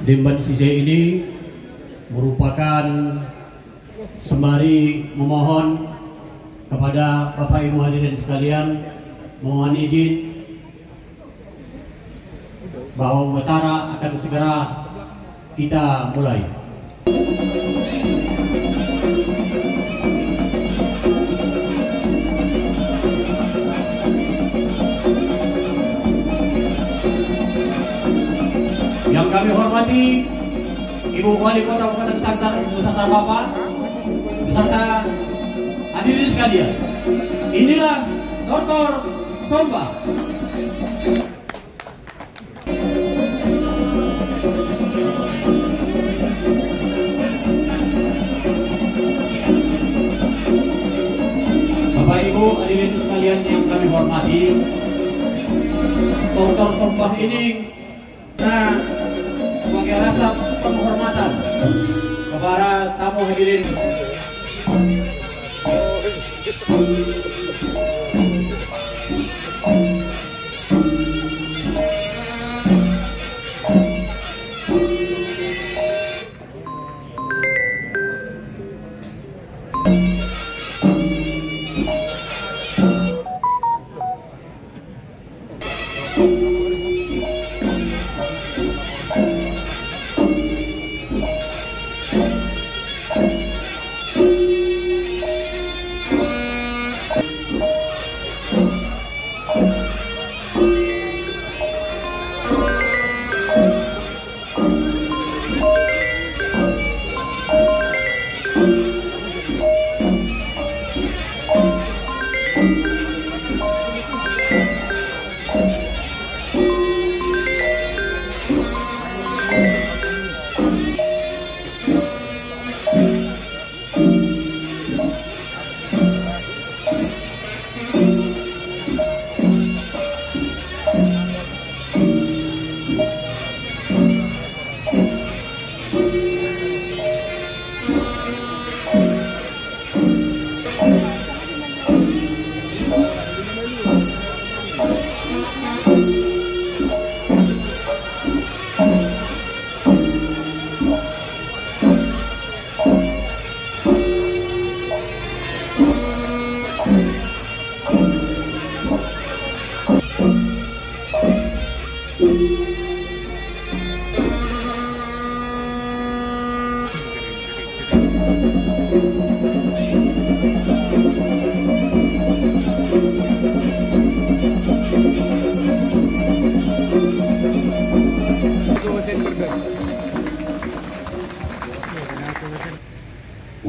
Demban Sisei ini merupakan sembari memohon kepada Bapak Ibu hadirin sekalian, mohon izin bahwa upacara akan segera kita mulai. Yang kami hormati Ibu Wali Kota Kabupaten Sangtar beserta Bapak beserta hadirin sekalian, inilah Dr. Somba. Bapak Ibu hadirin sekalian yang kami hormati, Dr. Somba ini sebagai rasa penghormatan kepada tamu hadirin.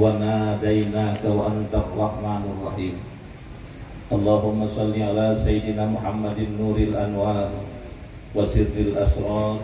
Wa nadainaka wa antar rahmanur rahim. Allahumma salli ala Sayyidina Muhammadin nuril anwar wa sirril asrar